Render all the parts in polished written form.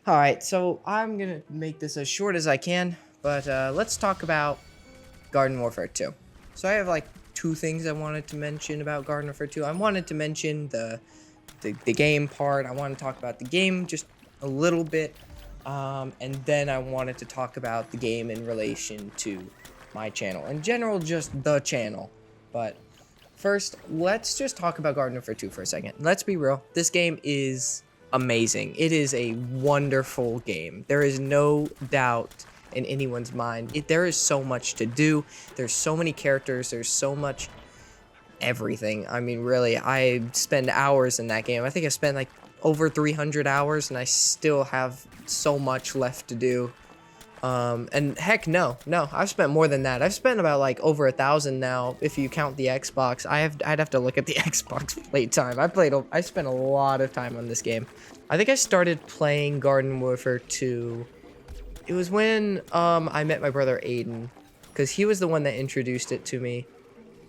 Alright, so I'm gonna make this as short as I can, but let's talk about Garden Warfare 2. So I have like two things I wanted to mention about Garden Warfare 2. I wanted to mention the game part. I want to talk about the game just a little bit, and then I wanted to talk about the game in relation to my channel. In general, just the channel. But first, let's just talk about Garden Warfare 2 for a second. Let's be real. This game is amazing. It is a wonderful game. There is no doubt in anyone's mind. There is so much to do. There's so many characters. There's so much everything. I mean, really, I spend hours in that game. I think I spent like over 300 hours, and I still have so much left to do. And heck, no, I've spent more than that. I've spent about like over 1,000 now, if you count the Xbox. I'd have to look at the Xbox playtime. I spent a lot of time on this game. I think I started playing Garden Warfare 2. It was when I met my brother Aiden, because he was the one that introduced it to me,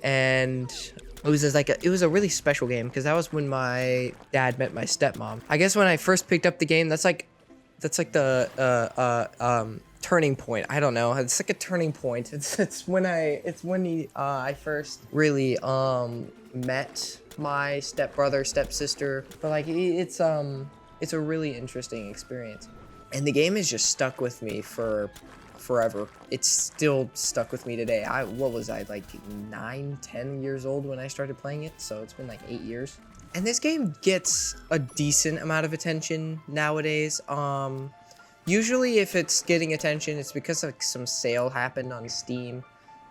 and it was just like it was a really special game because that was when my dad met my stepmom. I guess when I first picked up the game, that's like the turning point. I don't know. It's like a turning point. It's when I first really met my stepbrother, stepsister. But like it's a really interesting experience. And the game has just stuck with me for forever. It's still stuck with me today. What was I, like 9, 10 years old when I started playing it? So it's been like 8 years. And this game gets a decent amount of attention nowadays. Usually if it's getting attention, it's because like some sale happened on Steam,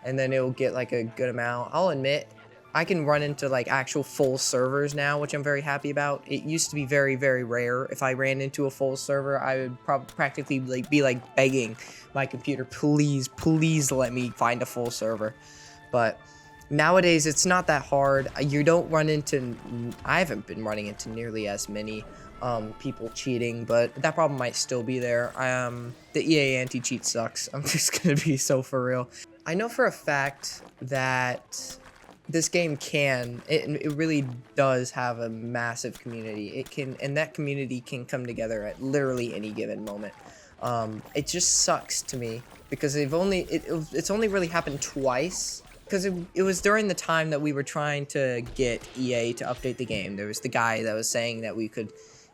and then it'll get like a good amount. I'll admit, I can run into like actual full servers now, which I'm very happy about. It used to be very, very rare. If I ran into a full server, I would practically like be like begging my computer, please let me find a full server. But nowadays, it's not that hard. You don't run into, I haven't been running into nearly as many people cheating, but that problem might still be there. The EA anti-cheat sucks. I'm just gonna be so for real. I know for a fact that this game it really does have a massive community. And that community can come together at literally any given moment. It just sucks to me because it's only really happened twice. Because it was during the time that we were trying to get EA to update the game. There was the guy that was saying that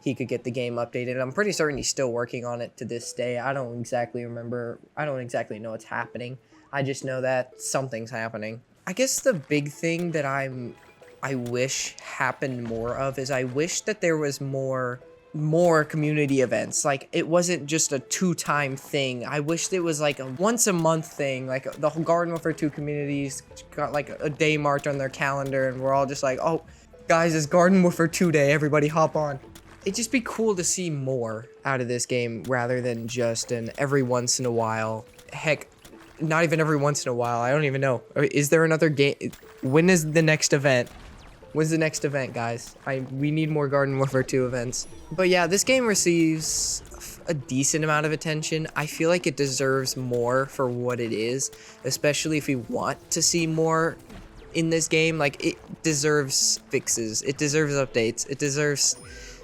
he could get the game updated. I'm pretty certain he's still working on it to this day. I don't exactly remember. I don't exactly know what's happening. I just know that something's happening. I guess the big thing that I wish happened more of is I wish that there was more community events. Like, it wasn't just a 2-time thing. I wished it was like a once a month thing. Like, the whole Garden Warfare 2 communities got like a day marked on their calendar, and we're all just like, oh, guys, it's Garden Warfare 2 day, everybody hop on. It'd just be cool to see more out of this game rather than just an every once in a while. Heck, not even every once in a while. I don't even know. Is there another game? When is the next event? When's the next event, guys? We need more Garden Warfare 2 events. But yeah, this game receives a decent amount of attention. I feel like it deserves more for what it is, especially if we want to see more in this game. Like, it deserves fixes. It deserves updates. It deserves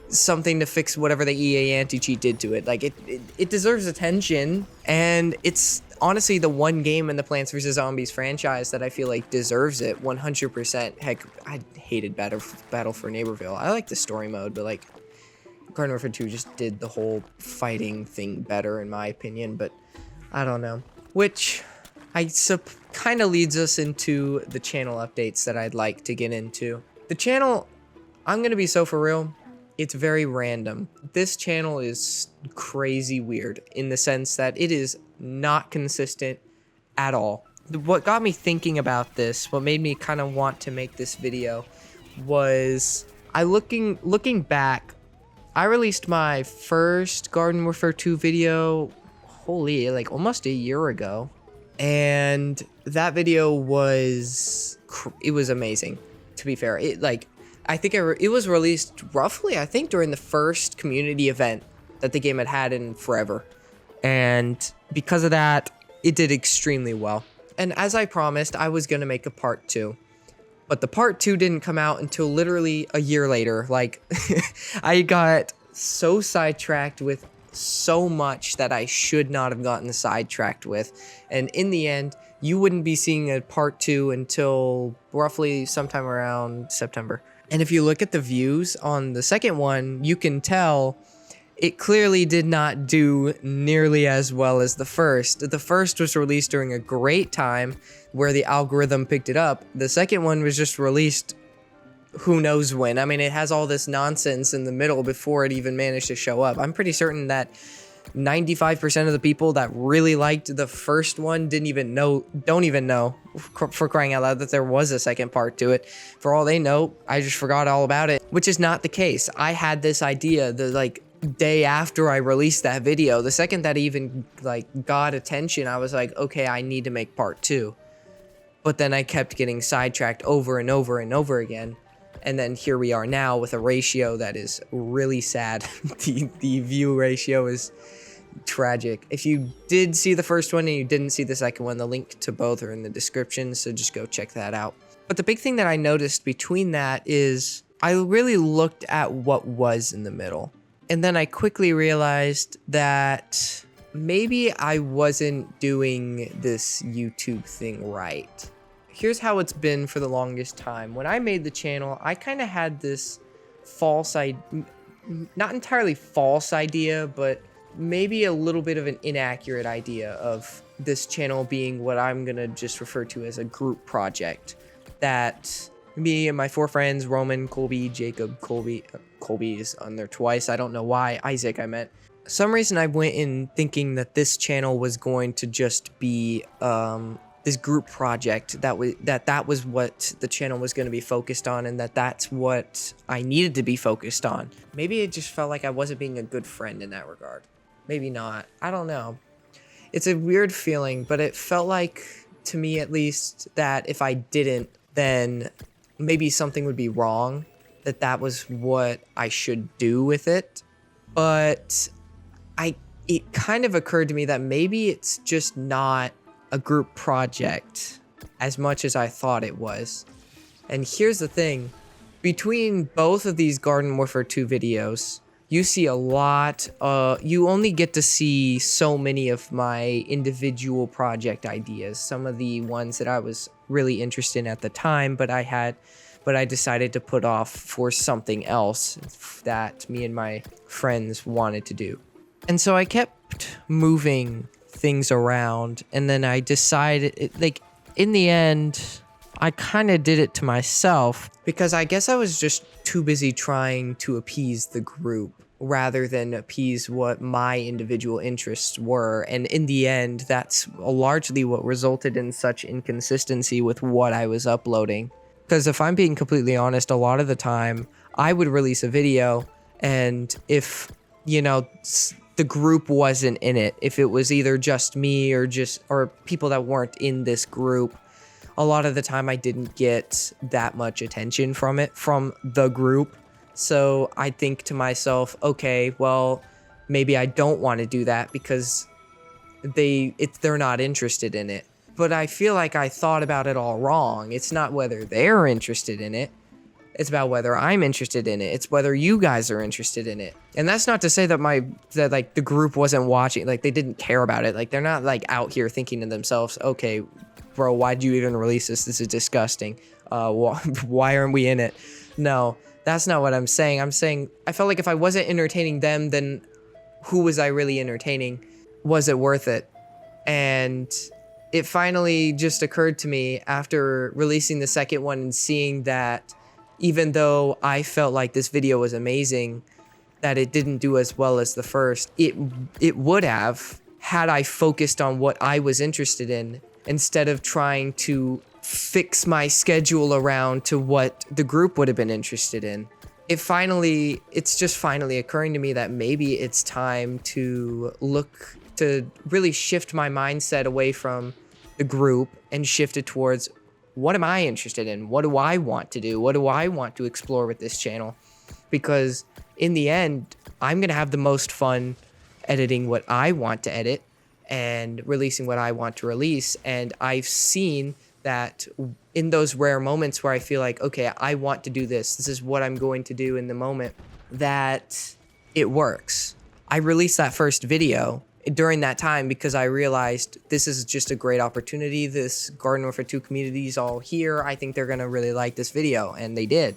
something to fix whatever the EA anti-cheat did to it. Like, it deserves attention, and it's honestly the one game in the Plants vs. Zombies franchise that I feel like deserves it 100%. Heck, I hated Battle for Neighborville. I like the story mode, but like Garden Warfare 2 just did the whole fighting thing better in my opinion, but I don't know. Which kind of leads us into the channel updates that I'd like to get into. The channel, I'm going to be so for real, it's very random. This channel is crazy weird in the sense that it is not consistent at all. What got me thinking about this, what made me kind of want to make this video, was looking back, I released my first Garden Warfare 2 video, like almost a year ago. And that video was amazing, to be fair. I think it was released roughly, I think, during the first community event that the game had in forever. And because of that, it did extremely well. And as I promised, I was going to make a part 2. But the part 2 didn't come out until literally a year later. Like, I got so sidetracked with so much that I should not have gotten sidetracked with. And in the end, you wouldn't be seeing a part 2 until roughly sometime around September. And if you look at the views on the second one, you can tell it clearly did not do nearly as well as the first. The first was released during a great time where the algorithm picked it up. The second one was just released who knows when. I mean, it has all this nonsense in the middle before it even managed to show up. I'm pretty certain that 95% of the people that really liked the first one don't even know, for crying out loud, that there was a second part to it. For all they know, I just forgot all about it, which is not the case. I had this idea the day after I released that video. The second that even got attention, I was like, okay, I need to make part 2. But then I kept getting sidetracked over and over and over again. And then here we are now with a ratio that is really sad. The view ratio is tragic. If you did see the first one and you didn't see the second one, the link to both are in the description, so just go check that out. But the big thing that I noticed between that is I really looked at what was in the middle. And then I quickly realized that maybe I wasn't doing this YouTube thing right. Here's how it's been for the longest time. When I made the channel, I kind of had this not entirely false idea, but maybe a little bit of an inaccurate idea of this channel being what I'm gonna just refer to as a group project. That me and my 4 friends, Roman, Colby, Jacob, Colby is on there twice. I don't know why. Isaac, I meant. Some reason I went in thinking that this channel was going to just be this group project, that was what the channel was going to be focused on, and that's what I needed to be focused on. Maybe it just felt like I wasn't being a good friend in that regard. Maybe not. I don't know. It's a weird feeling, but it felt like, to me at least, that if I didn't, then maybe something would be wrong, that was what I should do with it. But it kind of occurred to me that maybe it's just not a group project as much as I thought it was. And here's the thing. Between both of these Garden Warfare 2 videos, you see a lot, you only get to see so many of my individual project ideas. Some of the ones that I was really interested in at the time, but I decided to put off for something else that me and my friends wanted to do. And so I kept moving things around, and then I decided, in the end, I kind of did it to myself, because I guess I was just too busy trying to appease the group rather than appease what my individual interests were. And in the end, that's largely what resulted in such inconsistency with what I was uploading. Because if I'm being completely honest, a lot of the time I would release a video, and if, the group wasn't in it, if it was either just me or people that weren't in this group, a lot of the time I didn't get that much attention from the group. So I think to myself, okay, well, maybe I don't want to do that because they're not interested in it. But I feel like I thought about it all wrong. It's not whether they're interested in it. It's about whether I'm interested in it. It's whether you guys are interested in it. And that's not to say that the group wasn't watching, they didn't care about it. They're not out here thinking to themselves, okay, bro, why'd you even release this? This is disgusting. Why aren't we in it? No, that's not what I'm saying. I'm saying I felt like if I wasn't entertaining them, then who was I really entertaining? Was it worth it? And it finally just occurred to me after releasing the second one and seeing that even though I felt like this video was amazing, that it didn't do as well as the first, it would have had I focused on what I was interested in instead of trying to fix my schedule around to what the group would have been interested in. It's just finally occurring to me that maybe it's time to really shift my mindset away from the group and shift it towards, what am I interested in? What do I want to do? What do I want to explore with this channel? Because in the end, I'm going to have the most fun editing what I want to edit and releasing what I want to release. And I've seen that in those rare moments where I feel like, okay, I want to do this. This is what I'm going to do in the moment, that it works. I released that first video during that time because I realized this is just a great opportunity. This Garden Warfare 2 community is all here. I think they're going to really like this video, and they did.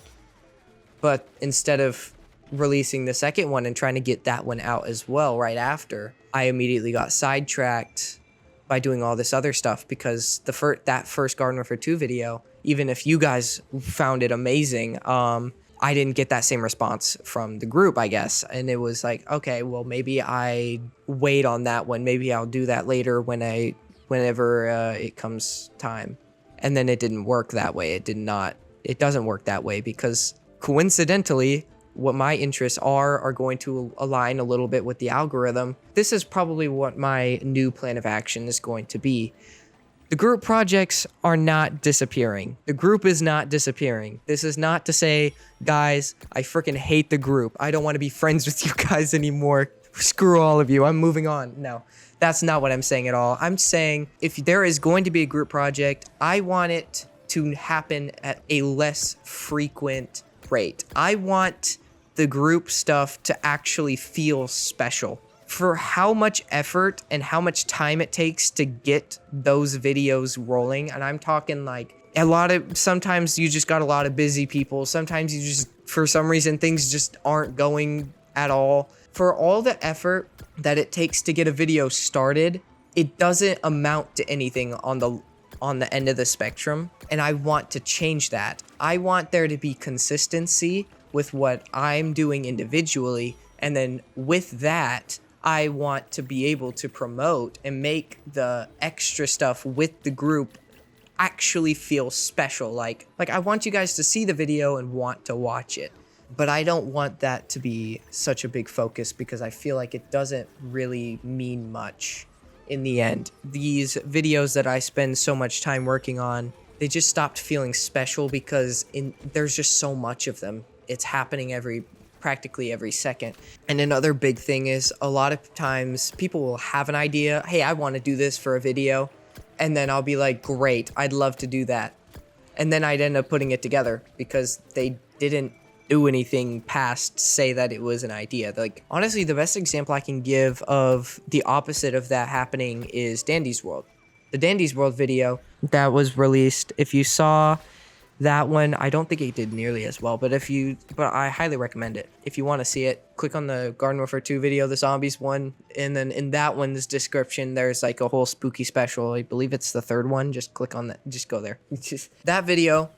But instead of releasing the second one and trying to get that one out as well right after, I immediately got sidetracked by doing all this other stuff because that first Garden Warfare 2 video, even if you guys found it amazing, I didn't get that same response from the group, I guess. And it was like, okay, well, maybe I wait on that one. Maybe I'll do that later whenever it comes time. And then it didn't work that way. It doesn't work that way because coincidentally, what my interests are going to align a little bit with the algorithm. This is probably what my new plan of action is going to be. The group projects are not disappearing. The group is not disappearing. This is not to say, guys, I freaking hate the group. I don't want to be friends with you guys anymore. Screw all of you. I'm moving on. No, that's not what I'm saying at all. I'm saying if there is going to be a group project, I want it to happen at a less frequent rate. I want the group stuff to actually feel special. For how much effort and how much time it takes to get those videos rolling, and I'm talking like sometimes you just got a lot of busy people, sometimes you just, for some reason, things just aren't going at all. For all the effort that it takes to get a video started, it doesn't amount to anything on the end of the spectrum, and I want to change that. I want there to be consistency with what I'm doing individually, and then with that, I want to be able to promote and make the extra stuff with the group actually feel special. Like I want you guys to see the video and want to watch it. But I don't want that to be such a big focus because I feel like it doesn't really mean much in the end. These videos that I spend so much time working on, they just stopped feeling special because there's just so much of them. It's happening practically every second. And another big thing is a lot of times people will have an idea. Hey, I want to do this for a video. And then I'll be like, great, I'd love to do that. And then I'd end up putting it together because they didn't do anything past say that it was an idea. Like, honestly, the best example I can give of the opposite of that happening is Dandy's World. The Dandy's World video that was released, if you saw that one, I don't think it did nearly as well, but I highly recommend it. If you want to see it, click on the Garden Warfare 2 video, the zombies one, and then in that one's description, there's like a whole spooky special. I believe it's the third one. Just click on that. Just go there. That video,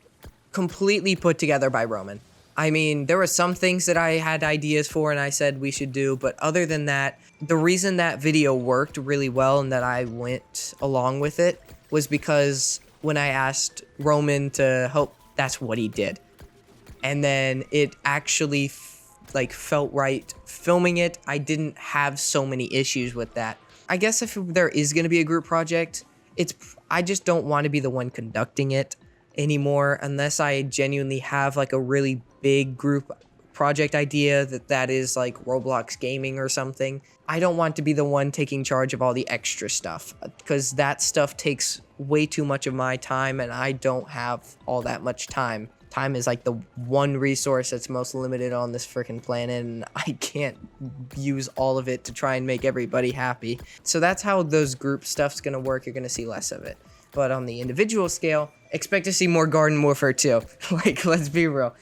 completely put together by Roman. I mean, there were some things that I had ideas for and I said we should do, but other than that, the reason that video worked really well and that I went along with it was because when I asked Roman to help, that's what he did. And then it actually felt right filming it. I didn't have so many issues with that. I guess if there is going to be a group project, I just don't want to be the one conducting it anymore unless I genuinely have like a really big group project idea that is like Roblox gaming or something. I don't want to be the one taking charge of all the extra stuff because that stuff takes way too much of my time and I don't have all that much time. Time is like the one resource that's most limited on this freaking planet and I can't use all of it to try and make everybody happy. So that's how those group stuff's gonna work. You're gonna see less of it. But on the individual scale, expect to see more Garden Warfare 2. Like, let's be real.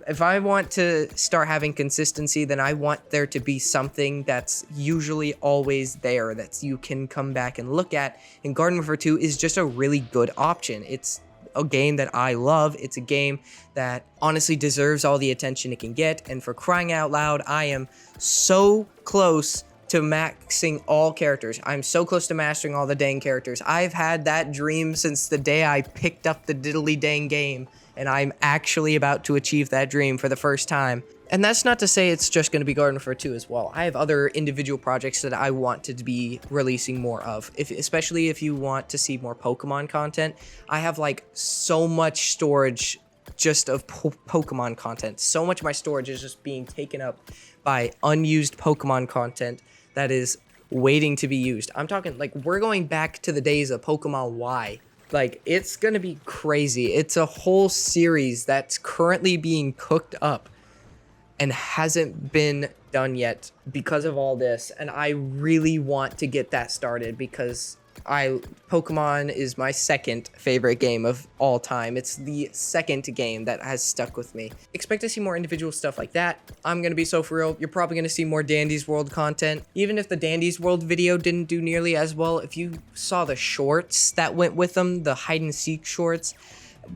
If I want to start having consistency, then I want there to be something that's usually always there that you can come back and look at. And Garden Warfare 2 is just a really good option. It's a game that I love. It's a game that honestly deserves all the attention it can get. And for crying out loud, I am so close to maxing all characters. I'm so close to mastering all the dang characters. I've had that dream since the day I picked up the diddly dang game, and I'm actually about to achieve that dream for the first time. And that's not to say it's just going to be Garden Warfare 2 as well. I have other individual projects that I want to be releasing more of, especially if you want to see more Pokemon content. I have like so much storage just of Pokemon content. So much of my storage is just being taken up by unused Pokemon content that is waiting to be used. I'm talking like we're going back to the days of Pokemon Y. Like, it's gonna be crazy. It's a whole series that's currently being cooked up. and hasn't been done yet because of all this. And I really want to get that started because Pokemon is my second favorite game of all time. It's the second game that has stuck with me. Expect to see more individual stuff like that. I'm gonna be so for real. You're probably gonna see more Dandy's World content. Even if the Dandy's World video didn't do nearly as well, if you saw the shorts that went with them, the hide and seek shorts,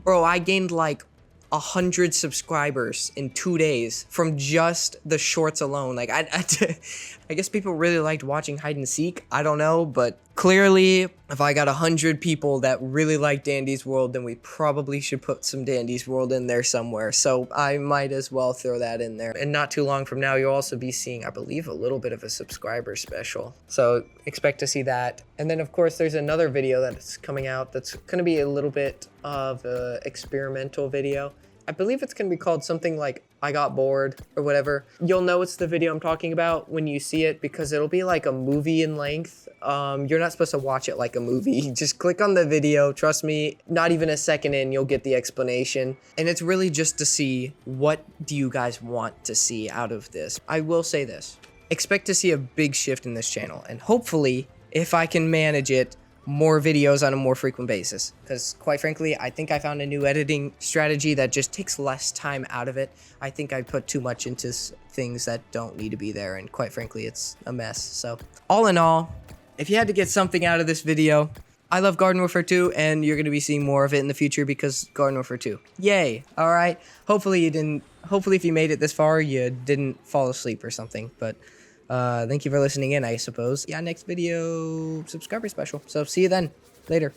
bro, I gained like 100 subscribers in 2 days from just the shorts alone. Like I guess people really liked watching hide and seek. I don't know, but clearly if I got 100 people that really like Dandy's World, then we probably should put some Dandy's World in there somewhere. So I might as well throw that in there. And not too long from now, you'll also be seeing, I believe, a little bit of a subscriber special. So expect to see that. And then of course there's another video that's coming out that's gonna be a little bit of an experimental video. I believe it's going to be called something like I Got Bored or whatever. You'll know it's the video I'm talking about when you see it because it'll be like a movie in length. You're not supposed to watch it like a movie. Just click on the video. Trust me, not even a second in, you'll get the explanation. And it's really just to see what do you guys want to see out of this. I will say this. Expect to see a big shift in this channel. And hopefully, if I can manage it, more videos on a more frequent basis, because quite frankly I think I found a new editing strategy that just takes less time out of it. I think I put too much into things that don't need to be there, and quite frankly it's a mess. So all in all, if you had to get something out of this video, I love Garden Warfare 2, and you're going to be seeing more of it in the future because Garden Warfare 2, yay. All right, hopefully if you made it this far you didn't fall asleep or something, but thank you for listening in, I suppose. Yeah, next video, subscriber special. So see you then. Later.